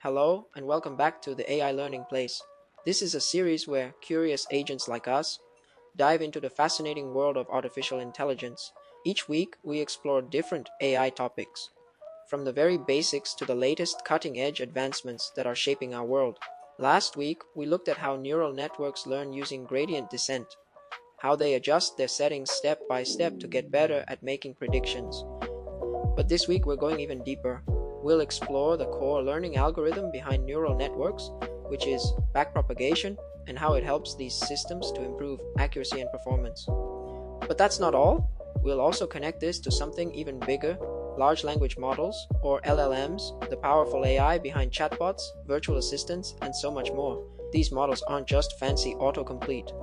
Hello, and welcome back to the AI Learning Place. This is a series where curious agents like us dive into the fascinating world of artificial intelligence. Each week, we explore different AI topics, from the very basics to the latest cutting edge advancements that are shaping our world. Last week, we looked at how neural networks learn using gradient descent, how they adjust their settings step by step to get better at making predictions. But this week we're going even deeper. We'll explore the core learning algorithm behind neural networks, which is backpropagation, and how it helps these systems to improve accuracy and performance. But that's not all. We'll also connect this to something even bigger: large language models, or LLMs, the powerful AI behind chatbots, virtual assistants, and so much more. These models aren't just fancy autocomplete.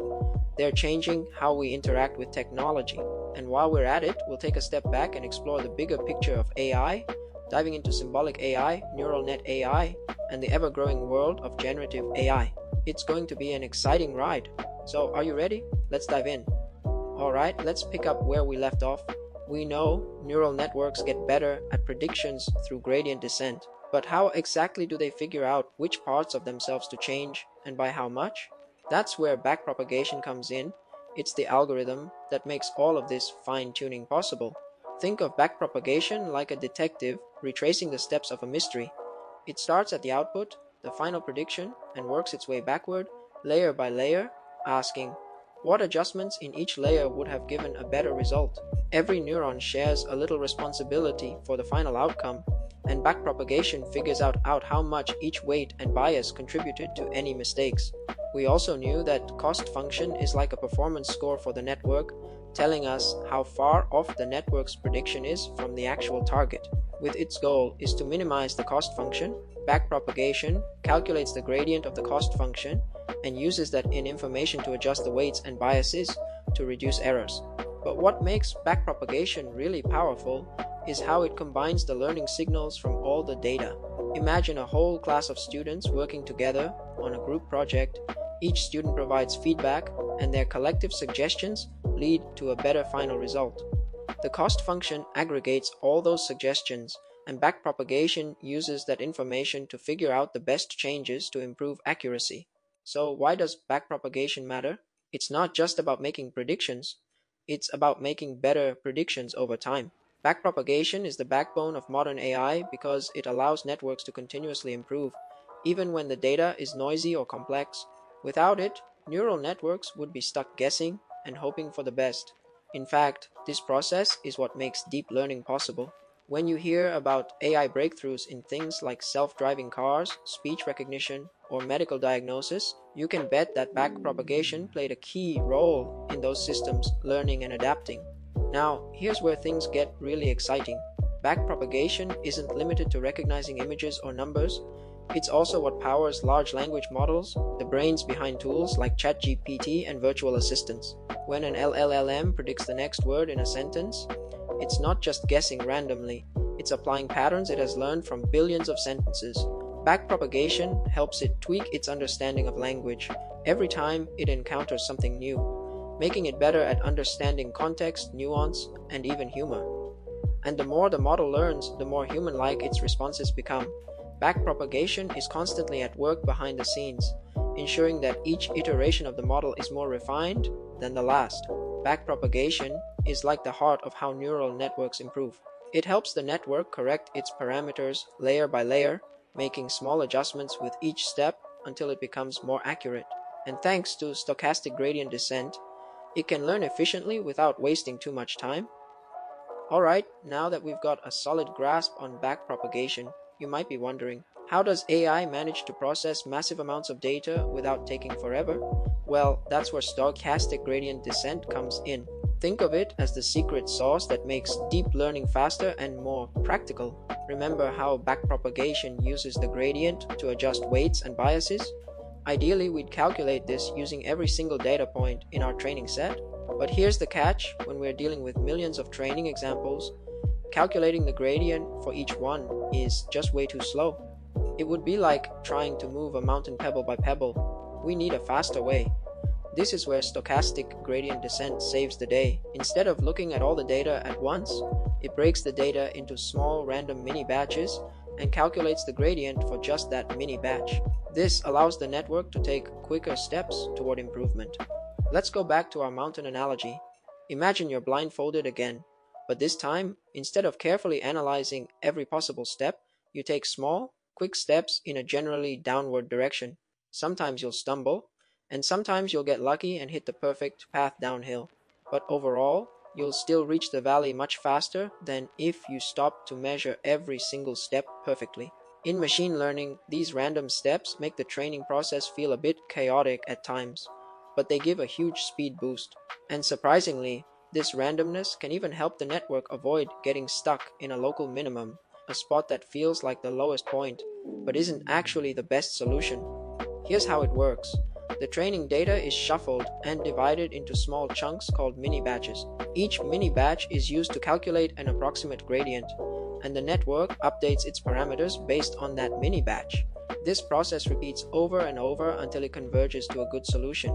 They're changing how we interact with technology. And while we're at it, we'll take a step back and explore the bigger picture of AI, diving into symbolic AI, neural net AI, and the ever-growing world of generative AI. It's going to be an exciting ride. So are you ready? Let's dive in. Alright, let's pick up where we left off. We know neural networks get better at predictions through gradient descent. But how exactly do they figure out which parts of themselves to change, and by how much? That's where backpropagation comes in. It's the algorithm that makes all of this fine-tuning possible. Think of backpropagation like a detective retracing the steps of a mystery. It starts at the output, the final prediction, and works its way backward, layer by layer, asking, what adjustments in each layer would have given a better result? Every neuron shares a little responsibility for the final outcome, and backpropagation figures out how much each weight and bias contributed to any mistakes. We also knew that cost function is like a performance score for the network, telling us how far off the network's prediction is from the actual target. With its goal is to minimize the cost function, backpropagation calculates the gradient of the cost function and uses that information to adjust the weights and biases to reduce errors. But what makes backpropagation really powerful is how it combines the learning signals from all the data. Imagine a whole class of students working together on a group project. Each student provides feedback, and their collective suggestions lead to a better final result. The cost function aggregates all those suggestions, and backpropagation uses that information to figure out the best changes to improve accuracy. So why does backpropagation matter? It's not just about making predictions, it's about making better predictions over time. Backpropagation is the backbone of modern AI because it allows networks to continuously improve, even when the data is noisy or complex. Without it, neural networks would be stuck guessing and hoping for the best. In fact, this process is what makes deep learning possible. When you hear about AI breakthroughs in things like self-driving cars, speech recognition, or medical diagnosis, you can bet that backpropagation played a key role in those systems learning and adapting. Now, here's where things get really exciting. Backpropagation isn't limited to recognizing images or numbers. It's also what powers large language models, the brains behind tools like ChatGPT and virtual assistants. When an LLM predicts the next word in a sentence, it's not just guessing randomly, it's applying patterns it has learned from billions of sentences. Backpropagation helps it tweak its understanding of language every time it encounters something new, making it better at understanding context, nuance, and even humor. And the more the model learns, the more human-like its responses become. Backpropagation is constantly at work behind the scenes, ensuring that each iteration of the model is more refined than the last. Backpropagation is like the heart of how neural networks improve. It helps the network correct its parameters layer by layer, making small adjustments with each step until it becomes more accurate. And thanks to stochastic gradient descent, it can learn efficiently without wasting too much time. Alright, now that we've got a solid grasp on backpropagation, you might be wondering, how does AI manage to process massive amounts of data without taking forever? Well, that's where stochastic gradient descent comes in. Think of it as the secret sauce that makes deep learning faster and more practical. Remember how backpropagation uses the gradient to adjust weights and biases? Ideally, we'd calculate this using every single data point in our training set. But here's the catch: when we're dealing with millions of training examples, calculating the gradient for each one is just way too slow. It would be like trying to move a mountain pebble by pebble. We need a faster way. This is where stochastic gradient descent saves the day. Instead of looking at all the data at once, it breaks the data into small random mini batches and calculates the gradient for just that mini batch. This allows the network to take quicker steps toward improvement. Let's go back to our mountain analogy. Imagine you're blindfolded again, but this time, instead of carefully analyzing every possible step, you take small, quick steps in a generally downward direction. Sometimes you'll stumble, and sometimes you'll get lucky and hit the perfect path downhill. But overall, you'll still reach the valley much faster than if you stopped to measure every single step perfectly. In machine learning, these random steps make the training process feel a bit chaotic at times, but they give a huge speed boost. And surprisingly, this randomness can even help the network avoid getting stuck in a local minimum, a spot that feels like the lowest point, but isn't actually the best solution. Here's how it works. The training data is shuffled and divided into small chunks called mini batches. Each mini batch is used to calculate an approximate gradient, and the network updates its parameters based on that mini batch. This process repeats over and over until it converges to a good solution.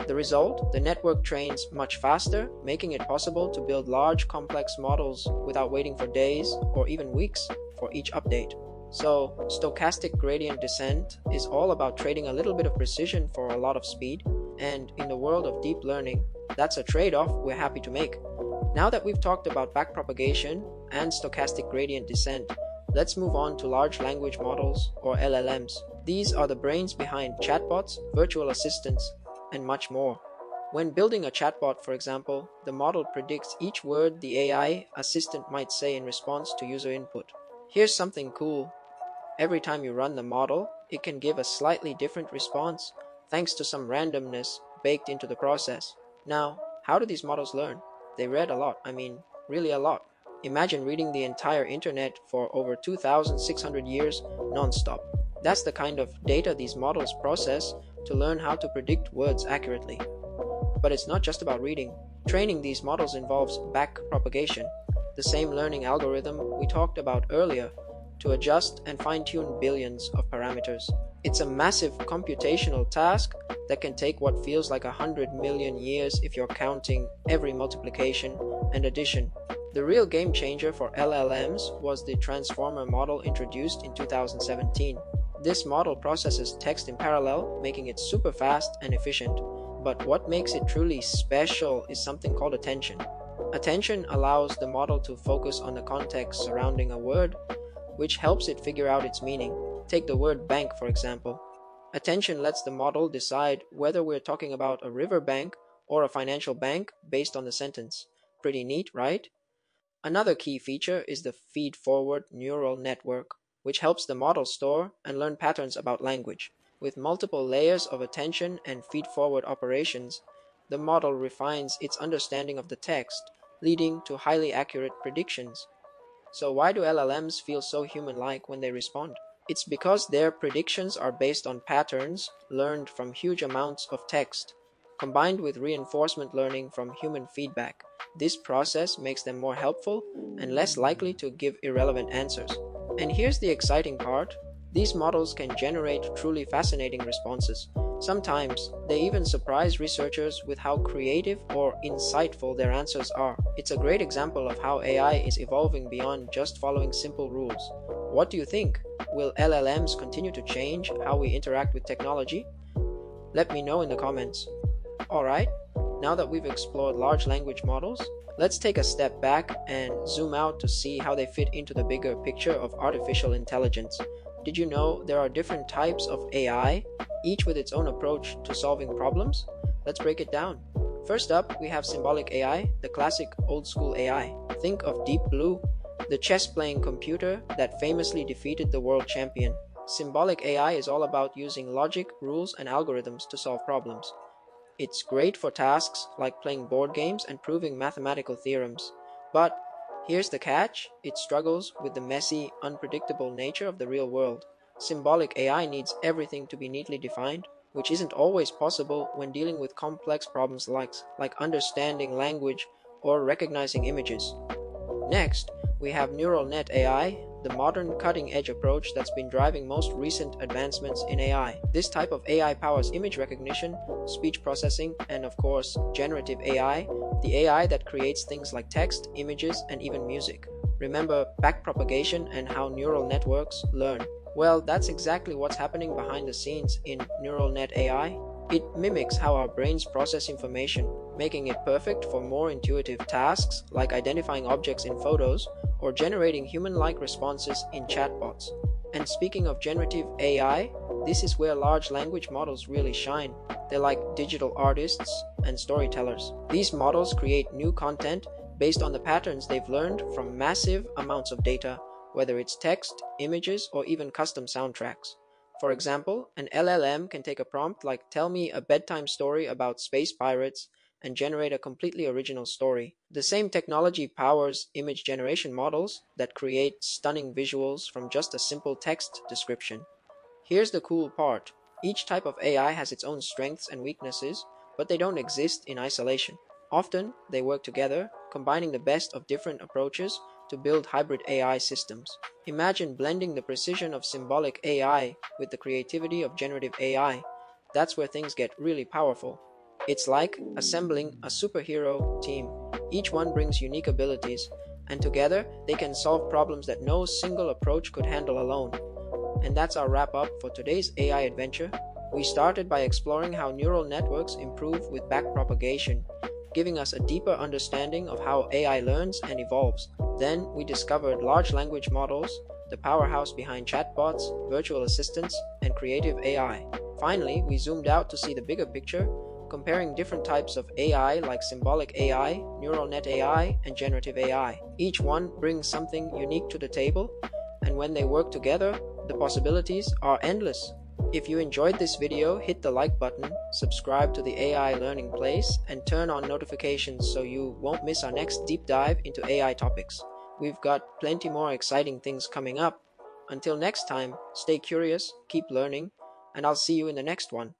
The result, the network trains much faster, making it possible to build large complex models without waiting for days or even weeks for each update. So, stochastic gradient descent is all about trading a little bit of precision for a lot of speed, and in the world of deep learning, that's a trade-off we're happy to make. Now that we've talked about backpropagation and stochastic gradient descent, let's move on to large language models, or LLMs. These are the brains behind chatbots, virtual assistants, and much more. When building a chatbot, for example, the model predicts each word the AI assistant might say in response to user input. Here's something cool. Every time you run the model, it can give a slightly different response, thanks to some randomness baked into the process. Now, how do these models learn? They read a lot, really a lot. Imagine reading the entire internet for over 2,600 years non-stop. That's the kind of data these models process to learn how to predict words accurately. But it's not just about reading. Training these models involves backpropagation, the same learning algorithm we talked about earlier, to adjust and fine-tune billions of parameters. It's a massive computational task that can take what feels like 100 million years if you're counting every multiplication and addition. The real game changer for LLMs was the transformer model introduced in 2017. This model processes text in parallel, making it super fast and efficient. But what makes it truly special is something called attention. Attention allows the model to focus on the context surrounding a word, which helps it figure out its meaning. Take the word bank, for example. Attention lets the model decide whether we're talking about a river bank or a financial bank based on the sentence. Pretty neat, right? Another key feature is the feed-forward neural network, which helps the model store and learn patterns about language. With multiple layers of attention and feed-forward operations, the model refines its understanding of the text, leading to highly accurate predictions. So why do LLMs feel so human-like when they respond? It's because their predictions are based on patterns learned from huge amounts of text, combined with reinforcement learning from human feedback. This process makes them more helpful and less likely to give irrelevant answers. And here's the exciting part. These models can generate truly fascinating responses. Sometimes, they even surprise researchers with how creative or insightful their answers are. It's a great example of how AI is evolving beyond just following simple rules. What do you think? Will LLMs continue to change how we interact with technology? Let me know in the comments. Alright, now that we've explored large language models, let's take a step back and zoom out to see how they fit into the bigger picture of artificial intelligence. Did you know there are different types of AI, each with its own approach to solving problems? Let's break it down. First up, we have symbolic AI, the classic old-school AI. Think of Deep Blue, the chess-playing computer that famously defeated the world champion. Symbolic AI is all about using logic, rules, and algorithms to solve problems. It's great for tasks like playing board games and proving mathematical theorems. But here's the catch, it struggles with the messy, unpredictable nature of the real world. Symbolic AI needs everything to be neatly defined, which isn't always possible when dealing with complex problems like understanding language or recognizing images. Next, we have neural net AI, the modern cutting-edge approach that's been driving most recent advancements in AI. This type of AI powers image recognition, speech processing, and of course, generative AI, the AI that creates things like text, images, and even music. Remember backpropagation and how neural networks learn? Well, that's exactly what's happening behind the scenes in neural net AI. It mimics how our brains process information, making it perfect for more intuitive tasks like identifying objects in photos or generating human-like responses in chatbots. And speaking of generative AI, this is where large language models really shine. They're like digital artists and storytellers. These models create new content based on the patterns they've learned from massive amounts of data, whether it's text, images, or even custom soundtracks. For example, an LLM can take a prompt like "Tell me a bedtime story about space pirates" and generate a completely original story. The same technology powers image generation models that create stunning visuals from just a simple text description. Here's the cool part. Each type of AI has its own strengths and weaknesses, but they don't exist in isolation. Often, they work together, combining the best of different approaches to build hybrid AI systems. Imagine blending the precision of symbolic AI with the creativity of generative AI. That's where things get really powerful. It's like assembling a superhero team. Each one brings unique abilities, and together they can solve problems that no single approach could handle alone. And that's our wrap up for today's AI adventure. We started by exploring how neural networks improve with backpropagation, giving us a deeper understanding of how AI learns and evolves. Then we discovered large language models, the powerhouse behind chatbots, virtual assistants, and creative AI. Finally, we zoomed out to see the bigger picture, comparing different types of AI like symbolic AI, neural net AI, and generative AI. Each one brings something unique to the table, and when they work together, the possibilities are endless. If you enjoyed this video, hit the like button, subscribe to the AI Learning Place, and turn on notifications so you won't miss our next deep dive into AI topics. We've got plenty more exciting things coming up. Until next time, stay curious, keep learning, and I'll see you in the next one.